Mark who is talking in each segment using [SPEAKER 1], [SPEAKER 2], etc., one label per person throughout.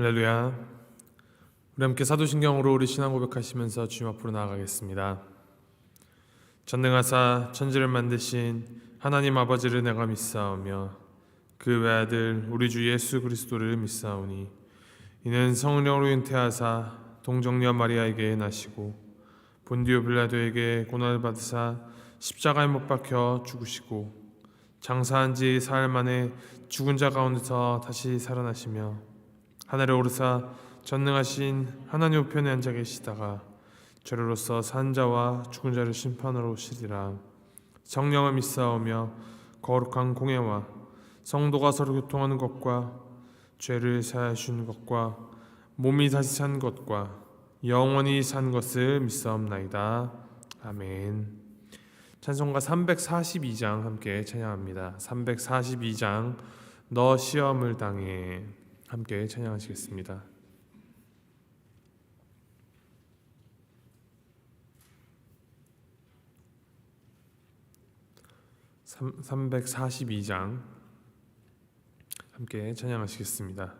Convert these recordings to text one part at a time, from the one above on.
[SPEAKER 1] 할렐루야. 우리 함께 사도신경으로 우리 신앙 고백하시면서 주님 앞으로 나아가겠습니다. 전능하사 천지를 만드신 하나님 아버지를 내가 믿사오며 그 외아들 우리 주 예수 그리스도를 믿사오니 이는 성령으로 잉태하사 동정녀 마리아에게 나시고 본디오 빌라도에게 고난을 받으사 십자가에 못 박혀 죽으시고 장사한 지 사흘 만에 죽은 자 가운데서 다시 살아나시며 하늘에 오르사 전능하신 하나님 우편에 앉아 계시다가 죄로로서 산 자와 죽은 자를 심판하러 오시리라. 성령을 믿사오며 거룩한 공예와 성도가 서로 교통하는 것과 죄를 사하여 주는 것과 몸이 다시 산 것과 영원히 산 것을 믿사옵나이다. 아멘. 찬송가 342장 함께 찬양합니다. 342장 너 시험을 당해 함께 찬양하시겠습니다. 342장 함께 찬양하시겠습니다.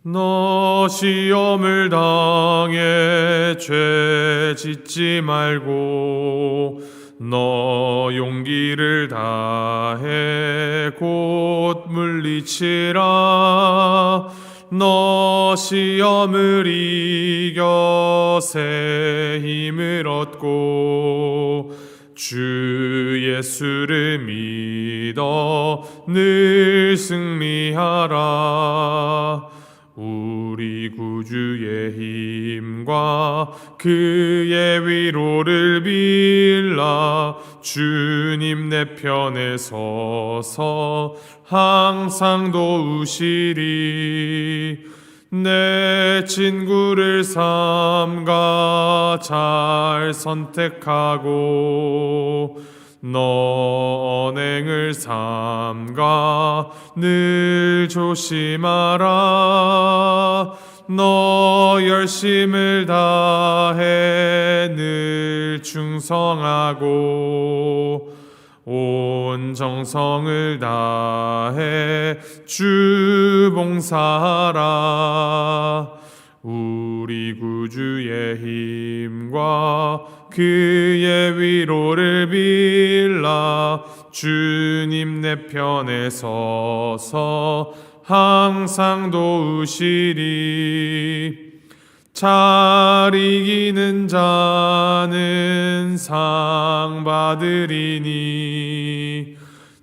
[SPEAKER 1] 너 시험을 당해 죄 짓지 말고 너 용기를 다해 곧 물리치라. 너 시험을 이겨 새 힘을 얻고 주 예수를 믿어 늘 승리하라. 우리 구주의 힘과 그의 위로를 빌라. 주님 내 편에 서서 항상 도우시리. 내 친구를 삼가 잘 선택하고 너 언행을 삼가 늘 조심하라. 너 열심을 다해 늘 충성하고 온 정성을 다해 주 봉사하라. 우리 구주의 힘과 그의 위로를 빌라. 주님 내 편에 서서 항상 도우시리. 잘 이기는 자는 상 받으리니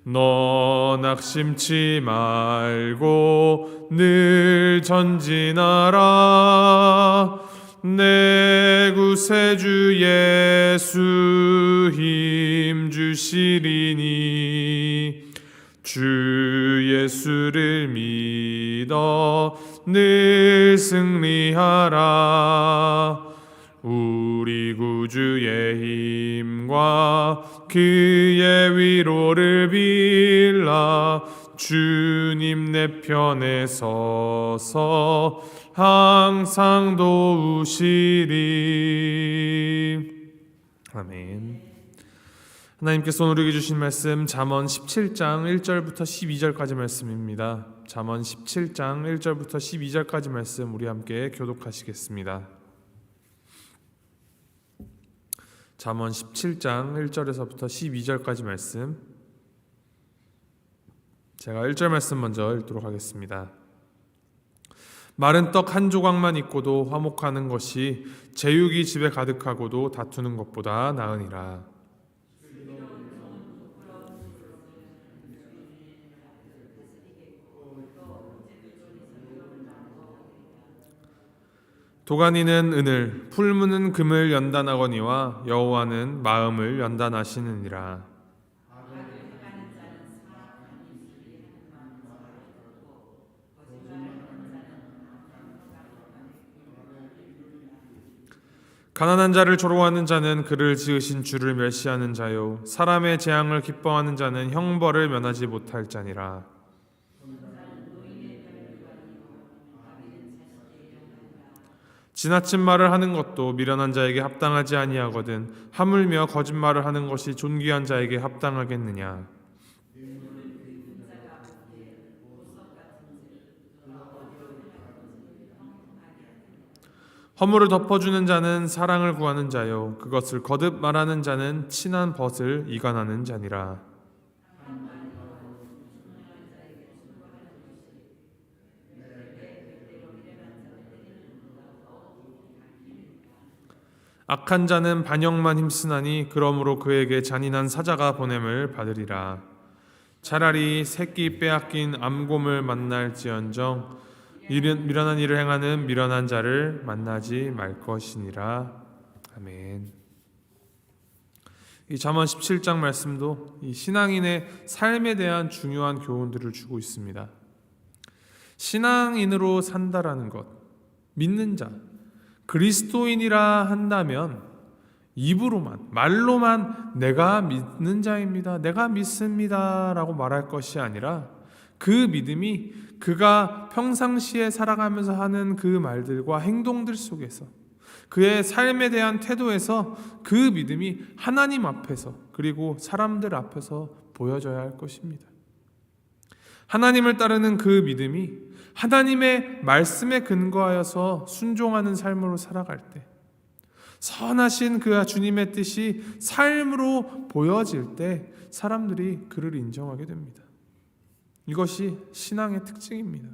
[SPEAKER 1] 너 낙심치 말고 늘 전진하라. 내 구세주 예수 힘 주시리니 주 예수를 믿어 늘 승리하라. 우리 구주의 힘과 그의 위로를 빌라. 주님 내 편에 서서 항상 도우시리. 아멘. 하나님께서 오늘 우리에게 주신 말씀 잠언 17장 1절부터 12절까지 말씀입니다. 잠언 17장 1절부터 12절까지 말씀 우리 함께 교독하시겠습니다. 잠언 17장 1절에서부터 12절까지 말씀, 제가 1절 말씀 먼저 읽도록 하겠습니다. 마른 떡 한 조각만 있고도 화목하는 것이 제육이 집에 가득하고도 다투는 것보다 나으니라. 도가니는 은을, 풀무는 금을 연단하거니와 여호와는 마음을 연단하시느니라. 가난한 자를 조롱하는 자는 그를 지으신 주를 멸시하는 자요, 사람의 재앙을 기뻐하는 자는 형벌을 면하지 못할 자니라. 지나친 말을 하는 것도 미련한 자에게 합당하지 아니하거든 하물며 거짓말을 하는 것이 존귀한 자에게 합당하겠느냐. 허물을 덮어주는 자는 사랑을 구하는 자요 그것을 거듭 말하는 자는 친한 벗을 이간하는 자니라. 악한 자는 반역만 힘쓰나니 그러므로 그에게 잔인한 사자가 보냄을 받으리라. 차라리 새끼 빼앗긴 암곰을 만날지언정 미련한 일을 행하는 미련한 자를 만나지 말 것이니라. 아멘. 이 잠언 17장 말씀도 이 신앙인의 삶에 대한 중요한 교훈들을 주고 있습니다. 신앙인으로 산다라는 것, 믿는 자, 그리스도인이라 한다면 입으로만, 말로만 내가 믿는 자입니다, 내가 믿습니다 라고 말할 것이 아니라 그 믿음이 그가 평상시에 살아가면서 하는 그 말들과 행동들 속에서, 그의 삶에 대한 태도에서 그 믿음이 하나님 앞에서 그리고 사람들 앞에서 보여져야 할 것입니다. 하나님을 따르는 그 믿음이 하나님의 말씀에 근거하여서 순종하는 삶으로 살아갈 때, 선하신 그 주님의 뜻이 삶으로 보여질 때 사람들이 그를 인정하게 됩니다. 이것이 신앙의 특징입니다.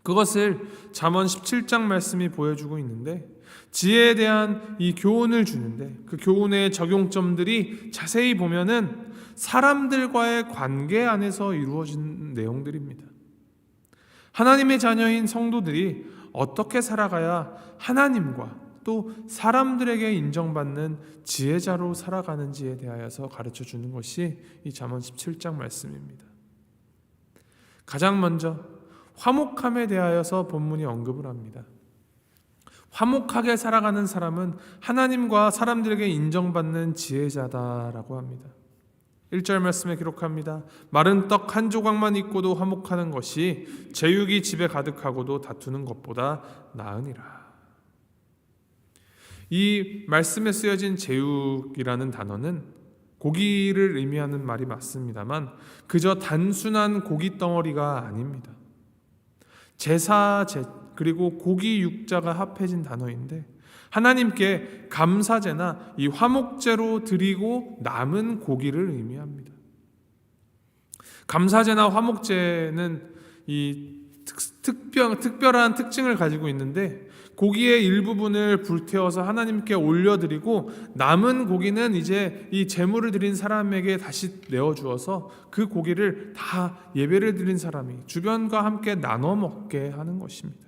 [SPEAKER 1] 그것을 잠언 17장 말씀이 보여주고 있는데, 지혜에 대한 이 교훈을 주는데 그 교훈의 적용점들이 자세히 보면은 사람들과의 관계 안에서 이루어진 내용들입니다. 하나님의 자녀인 성도들이 어떻게 살아가야 하나님과 또 사람들에게 인정받는 지혜자로 살아가는지에 대하여서 가르쳐 주는 것이 이 잠언 17장 말씀입니다. 가장 먼저 화목함에 대하여서 본문이 언급을 합니다. 화목하게 살아가는 사람은 하나님과 사람들에게 인정받는 지혜자다라고 합니다. 1절 말씀에 기록합니다. 마른 떡 한 조각만 있고도 화목하는 것이 제육이 집에 가득하고도 다투는 것보다 나으니라. 이 말씀에 쓰여진 제육이라는 단어는 고기를 의미하는 말이 맞습니다만 그저 단순한 고기 덩어리가 아닙니다. 제사 그리고 고기 육자가 합해진 단어인데 하나님께 감사제나 이 화목제로 드리고 남은 고기를 의미합니다. 감사제나 화목제는 이 특별한 특징을 가지고 있는데 고기의 일부분을 불태워서 하나님께 올려드리고 남은 고기는 이제 이 제물을 드린 사람에게 다시 내어주어서 그 고기를 다 예배를 드린 사람이 주변과 함께 나눠 먹게 하는 것입니다.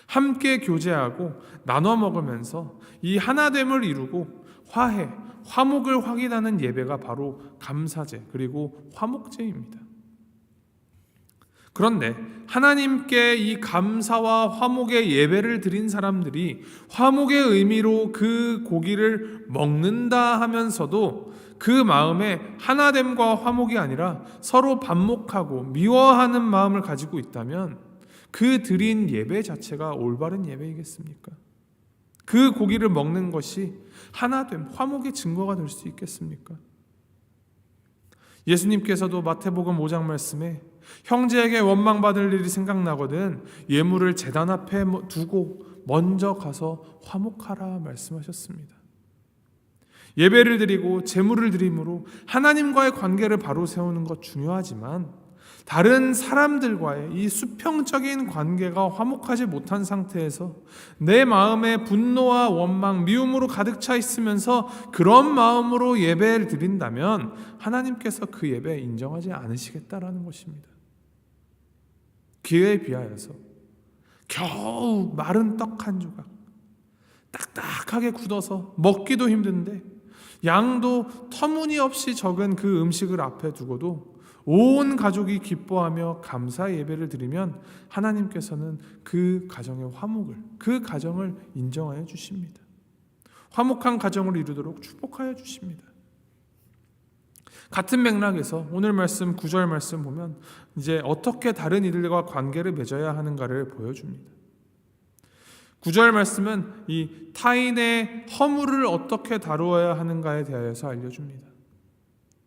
[SPEAKER 1] 함께 교제하고 나눠 먹으면서 이 하나됨을 이루고 화해, 화목을 확인하는 예배가 바로 감사제 그리고 화목제입니다. 그런데 하나님께 이 감사와 화목의 예배를 드린 사람들이 화목의 의미로 그 고기를 먹는다 하면서도 그 마음에 하나됨과 화목이 아니라 서로 반목하고 미워하는 마음을 가지고 있다면 그 드린 예배 자체가 올바른 예배이겠습니까? 그 고기를 먹는 것이 하나됨, 화목의 증거가 될 수 있겠습니까? 예수님께서도 마태복음 5장 말씀에 형제에게 원망받을 일이 생각나거든 예물을 제단 앞에 두고 먼저 가서 화목하라 말씀하셨습니다. 예배를 드리고 제물을 드림으로 하나님과의 관계를 바로 세우는 것 중요하지만 다른 사람들과의 이 수평적인 관계가 화목하지 못한 상태에서 내 마음에 분노와 원망, 미움으로 가득 차 있으면서 그런 마음으로 예배를 드린다면 하나님께서 그 예배 인정하지 않으시겠다라는 것입니다. 기회에 비하여서 겨우 마른 떡 한 조각 딱딱하게 굳어서 먹기도 힘든데 양도 터무니없이 적은 그 음식을 앞에 두고도 온 가족이 기뻐하며 감사 예배를 드리면 하나님께서는 그 가정의 화목을, 그 가정을 인정하여 주십니다. 화목한 가정을 이루도록 축복하여 주십니다. 같은 맥락에서 오늘 말씀 9절 말씀 보면 이제 어떻게 다른 이들과 관계를 맺어야 하는가를 보여줍니다. 9절 말씀은 이 타인의 허물을 어떻게 다루어야 하는가에 대하여서 알려줍니다.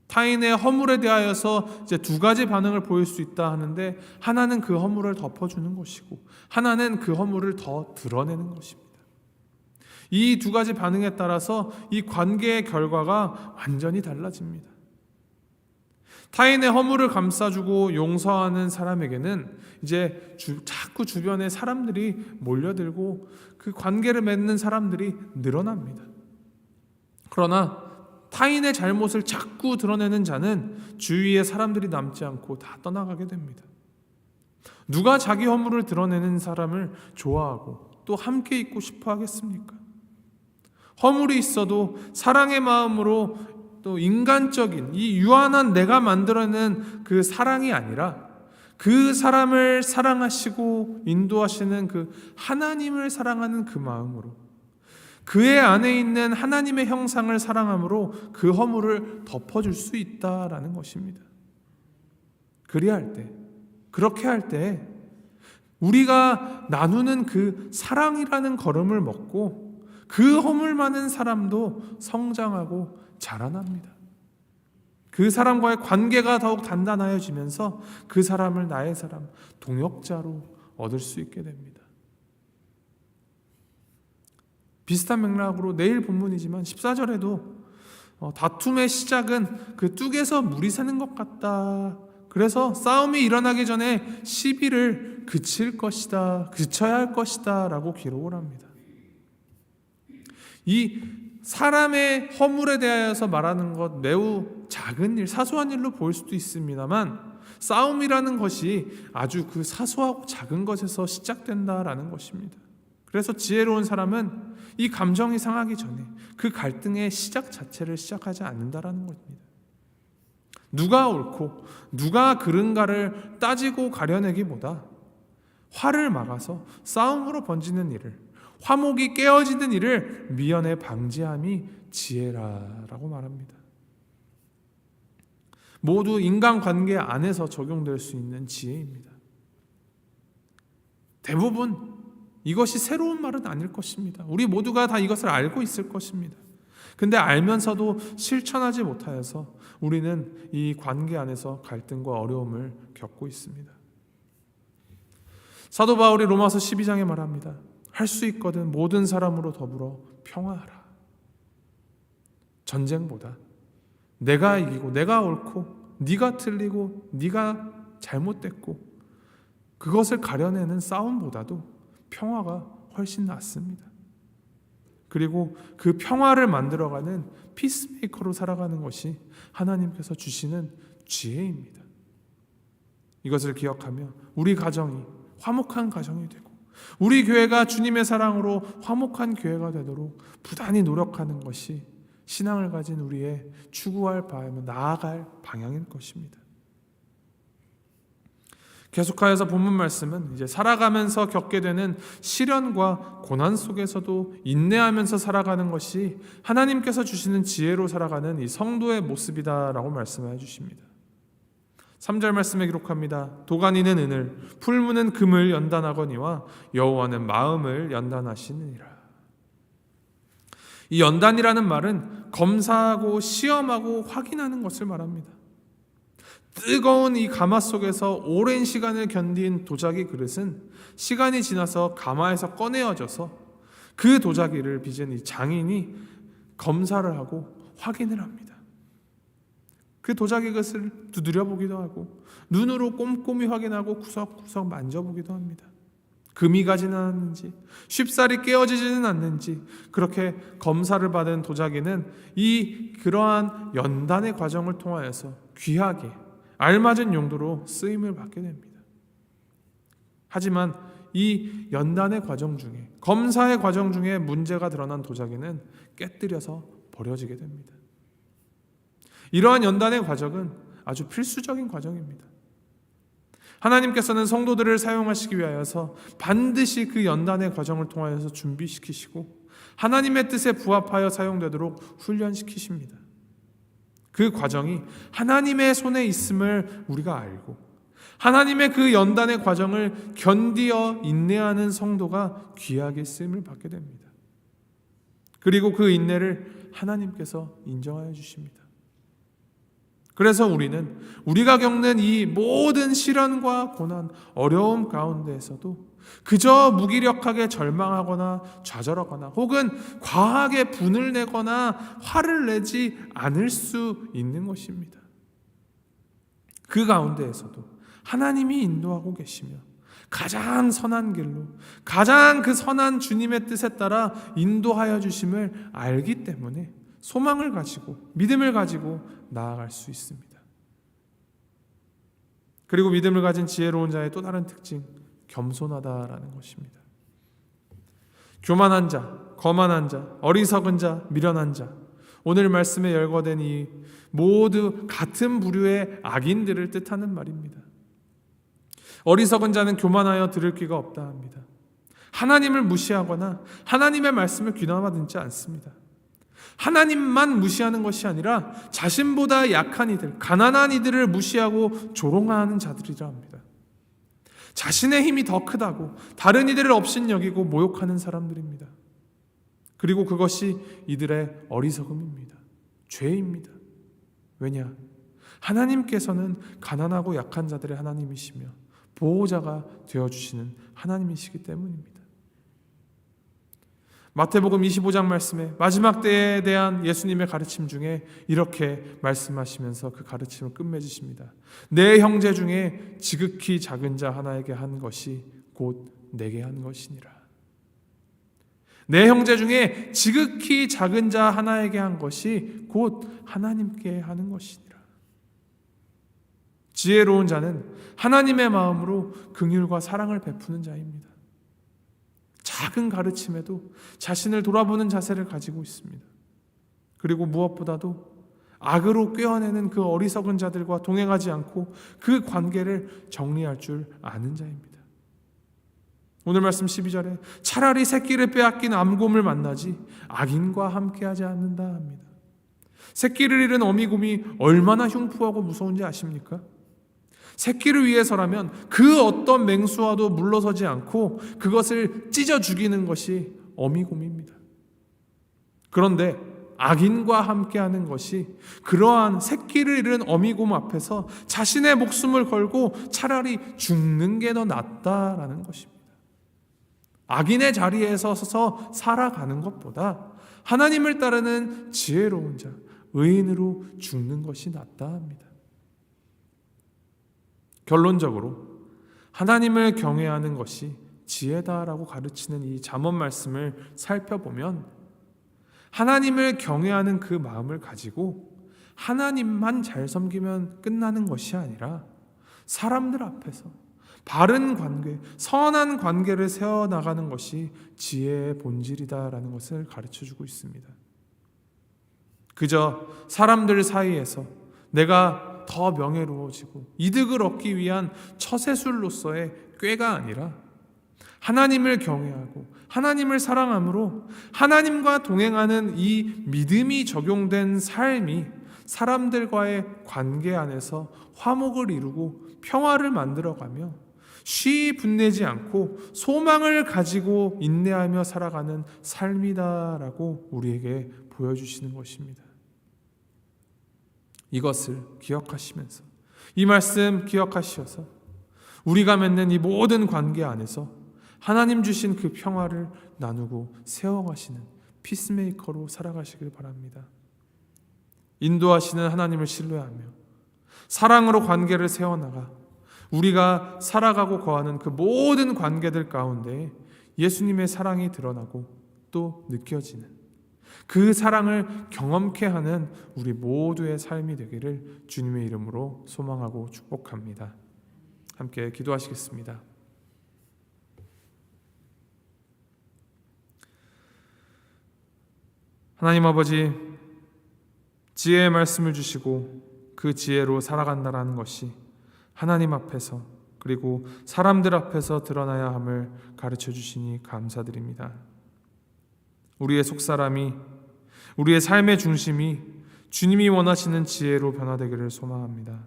[SPEAKER 1] 타인의 허물에 대하여서 이제 두 가지 반응을 보일 수 있다 하는데, 하나는 그 허물을 덮어주는 것이고 하나는 그 허물을 더 드러내는 것입니다. 이 두 가지 반응에 따라서 이 관계의 결과가 완전히 달라집니다. 타인의 허물을 감싸주고 용서하는 사람에게는 이제 자꾸 주변에 사람들이 몰려들고 그 관계를 맺는 사람들이 늘어납니다. 그러나 타인의 잘못을 자꾸 드러내는 자는 주위에 사람들이 남지 않고 다 떠나가게 됩니다. 누가 자기 허물을 드러내는 사람을 좋아하고 또 함께 있고 싶어 하겠습니까? 허물이 있어도 사랑의 마음으로, 또 인간적인 이 유한한 내가 만들어낸 그 사랑이 아니라 그 사람을 사랑하시고 인도하시는 그 하나님을 사랑하는 그 마음으로, 그의 안에 있는 하나님의 형상을 사랑함으로 그 허물을 덮어줄 수 있다라는 것입니다. 그리할 때, 그렇게 할 때 우리가 나누는 그 사랑이라는 걸음을 먹고 그 허물 많은 사람도 성장하고 자라납니다. 그 사람과의 관계가 더욱 단단해지면서 그 사람을 나의 사람, 동역자로 얻을 수 있게 됩니다. 비슷한 맥락으로 내일 본문이지만 14절에도 다툼의 시작은 그 뚝에서 물이 새는 것 같다. 그래서 싸움이 일어나기 전에 시비를 그칠 것이다, 그쳐야 할 것이다 라고 기록을 합니다. 이 사람의 허물에 대하여서 말하는 것 매우 작은 일, 사소한 일로 보일 수도 있습니다만 싸움이라는 것이 아주 그 사소하고 작은 것에서 시작된다라는 것입니다. 그래서 지혜로운 사람은 이 감정이 상하기 전에 그 갈등의 시작 자체를 시작하지 않는다라는 것입니다. 누가 옳고 누가 그른가를 따지고 가려내기보다 화를 막아서 싸움으로 번지는 일을, 화목이 깨어지는 일을 미연에 방지함이 지혜라라고 말합니다. 모두 인간관계 안에서 적용될 수 있는 지혜입니다. 대부분 이것이 새로운 말은 아닐 것입니다. 우리 모두가 다 이것을 알고 있을 것입니다. 근데 알면서도 실천하지 못하여서 우리는 이 관계 안에서 갈등과 어려움을 겪고 있습니다. 사도 바울이 로마서 12장에 말합니다. 할 수 있거든 모든 사람으로 더불어 평화하라. 전쟁보다 내가 이기고 내가 옳고 네가 틀리고 네가 잘못됐고 그것을 가려내는 싸움보다도 평화가 훨씬 낫습니다. 그리고 그 평화를 만들어가는 피스메이커로 살아가는 것이 하나님께서 주시는 지혜입니다. 이것을 기억하며 우리 가정이 화목한 가정이 되고 우리 교회가 주님의 사랑으로 화목한 교회가 되도록 부단히 노력하는 것이 신앙을 가진 우리의 추구할 바이며 나아갈 방향일 것입니다. 계속하여서 본문 말씀은 이제 살아가면서 겪게 되는 시련과 고난 속에서도 인내하면서 살아가는 것이 하나님께서 주시는 지혜로 살아가는 이 성도의 모습이다라고 말씀해 주십니다. 3절 말씀에 기록합니다. 도가니는 은을, 풀무는 금을 연단하거니와 여호와는 마음을 연단하시느니라. 이 연단이라는 말은 검사하고 시험하고 확인하는 것을 말합니다. 뜨거운 이 가마 속에서 오랜 시간을 견딘 도자기 그릇은 시간이 지나서 가마에서 꺼내어져서 그 도자기를 빚은 이 장인이 검사를 하고 확인을 합니다. 그 도자기 그릇을 두드려 보기도 하고 눈으로 꼼꼼히 확인하고 구석구석 만져보기도 합니다. 금이 가지는 않는지 쉽사리 깨어지지는 않는지 그렇게 검사를 받은 도자기는 그러한 연단의 과정을 통하여서 귀하게 알맞은 용도로 쓰임을 받게 됩니다. 하지만 이 연단의 과정 중에, 검사의 과정 중에 문제가 드러난 도자기는 깨뜨려서 버려지게 됩니다. 이러한 연단의 과정은 아주 필수적인 과정입니다. 하나님께서는 성도들을 사용하시기 위하여서 반드시 그 연단의 과정을 통하여서 준비시키시고 하나님의 뜻에 부합하여 사용되도록 훈련시키십니다. 그 과정이 하나님의 손에 있음을 우리가 알고 하나님의 그 연단의 과정을 견디어 인내하는 성도가 귀하게 쓰임을 받게 됩니다. 그리고 그 인내를 하나님께서 인정하여 주십니다. 그래서 우리는 우리가 겪는 이 모든 시련과 고난, 어려움 가운데에서도 그저 무기력하게 절망하거나 좌절하거나 혹은 과하게 분을 내거나 화를 내지 않을 수 있는 것입니다. 그 가운데에서도 하나님이 인도하고 계시며 가장 선한 길로, 가장 그 선한 주님의 뜻에 따라 인도하여 주심을 알기 때문에 소망을 가지고, 믿음을 가지고 나아갈 수 있습니다. 그리고 믿음을 가진 지혜로운 자의 또 다른 특징, 겸손하다라는 것입니다. 교만한 자, 거만한 자, 어리석은 자, 미련한 자, 오늘 말씀에 열거된 이 모두 같은 부류의 악인들을 뜻하는 말입니다. 어리석은 자는 교만하여 들을 귀가 없다 합니다. 하나님을 무시하거나 하나님의 말씀을 귀담아 듣지 않습니다. 하나님만 무시하는 것이 아니라 자신보다 약한 이들, 가난한 이들을 무시하고 조롱하는 자들이라 합니다. 자신의 힘이 더 크다고 다른 이들을 업신여기고 모욕하는 사람들입니다. 그리고 그것이 이들의 어리석음입니다. 죄입니다. 왜냐? 하나님께서는 가난하고 약한 자들의 하나님이시며 보호자가 되어주시는 하나님이시기 때문입니다. 마태복음 25장 말씀에 마지막 때에 대한 예수님의 가르침 중에 이렇게 말씀하시면서 그 가르침을 끝맺으십니다. 내 형제 중에 지극히 작은 자 하나에게 한 것이 곧 내게 한 것이니라. 내 형제 중에 지극히 작은 자 하나에게 한 것이 곧 하나님께 하는 것이니라. 지혜로운 자는 하나님의 마음으로 긍휼과 사랑을 베푸는 자입니다. 작은 가르침에도 자신을 돌아보는 자세를 가지고 있습니다. 그리고 무엇보다도 악으로 꿰어내는 그 어리석은 자들과 동행하지 않고 그 관계를 정리할 줄 아는 자입니다. 오늘 말씀 12절에 차라리 새끼를 빼앗긴 암곰을 만나지 악인과 함께하지 않는다 합니다. 새끼를 잃은 어미곰이 얼마나 흉푸하고 무서운지 아십니까? 새끼를 위해서라면 그 어떤 맹수와도 물러서지 않고 그것을 찢어 죽이는 것이 어미곰입니다. 그런데 악인과 함께하는 것이 그러한 새끼를 잃은 어미곰 앞에서 자신의 목숨을 걸고 차라리 죽는 게 더 낫다라는 것입니다. 악인의 자리에 서서 살아가는 것보다 하나님을 따르는 지혜로운 자, 의인으로 죽는 것이 낫다 합니다. 결론적으로 하나님을 경외하는 것이 지혜다라고 가르치는 이 잠언 말씀을 살펴보면 하나님을 경외하는 그 마음을 가지고 하나님만 잘 섬기면 끝나는 것이 아니라 사람들 앞에서 바른 관계, 선한 관계를 세워나가는 것이 지혜의 본질이다라는 것을 가르쳐주고 있습니다. 그저 사람들 사이에서 내가 더 명예로워지고 이득을 얻기 위한 처세술로서의 꾀가 아니라 하나님을 경외하고 하나님을 사랑함으로 하나님과 동행하는 이 믿음이 적용된 삶이 사람들과의 관계 안에서 화목을 이루고 평화를 만들어가며 쉬이 분내지 않고 소망을 가지고 인내하며 살아가는 삶이다라고 우리에게 보여주시는 것입니다. 이것을 기억하시면서 이 말씀 기억하셔서 우리가 맺는 이 모든 관계 안에서 하나님 주신 그 평화를 나누고 세워가시는 피스메이커로 살아가시길 바랍니다. 인도하시는 하나님을 신뢰하며 사랑으로 관계를 세워나가 우리가 살아가고 거하는 그 모든 관계들 가운데 예수님의 사랑이 드러나고 또 느껴지는 그 사랑을 경험케 하는 우리 모두의 삶이 되기를 주님의 이름으로 소망하고 축복합니다. 함께 기도하시겠습니다. 하나님 아버지, 지혜의 말씀을 주시고 그 지혜로 살아간다라는 것이 하나님 앞에서 그리고 사람들 앞에서 드러나야 함을 가르쳐 주시니 감사드립니다. 우리의 속사람이, 우리의 삶의 중심이 주님이 원하시는 지혜로 변화되기를 소망합니다.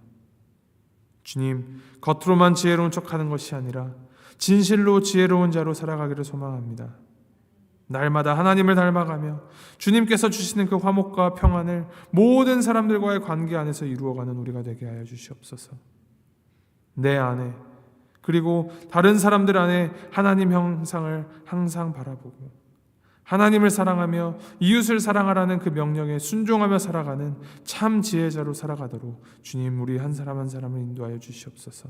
[SPEAKER 1] 주님, 겉으로만 지혜로운 척하는 것이 아니라 진실로 지혜로운 자로 살아가기를 소망합니다. 날마다 하나님을 닮아가며 주님께서 주시는 그 화목과 평안을 모든 사람들과의 관계 안에서 이루어가는 우리가 되게 하여 주시옵소서. 내 안에 그리고 다른 사람들 안에 하나님 형상을 항상 바라보고 하나님을 사랑하며 이웃을 사랑하라는 그 명령에 순종하며 살아가는 참 지혜자로 살아가도록 주님 우리 한 사람 한 사람을 인도하여 주시옵소서.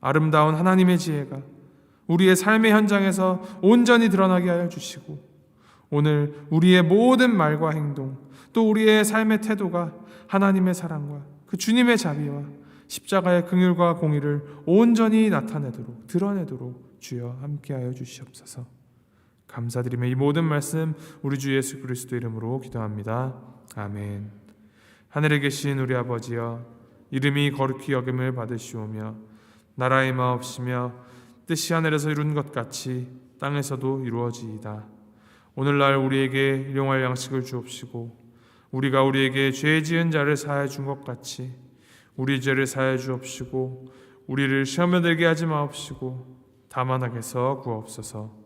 [SPEAKER 1] 아름다운 하나님의 지혜가 우리의 삶의 현장에서 온전히 드러나게 하여 주시고 오늘 우리의 모든 말과 행동 또 우리의 삶의 태도가 하나님의 사랑과 그 주님의 자비와 십자가의 긍휼과 공의를 온전히 나타내도록 드러내도록 주여 함께하여 주시옵소서. 감사드리며 이 모든 말씀 우리 주 예수 그리스도 이름으로 기도합니다. 아멘. 하늘에 계신 우리 아버지여 이름이 거룩히 여김을 받으시오며 나라의 마옵시며 뜻이 하늘에서 이룬 것 같이 땅에서도 이루어지이다. 오늘날 우리에게 일용할 양식을 주옵시고 우리가 우리에게 죄 지은 자를 사하여 준 것 같이 우리 죄를 사하여 주옵시고 우리를 시험에 들게 하지 마옵시고 다만 악에서 구하옵소서.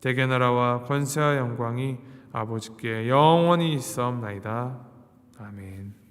[SPEAKER 1] 대개 나라와 권세와 영광이 아버지께 영원히 있사옵나이다. 아멘.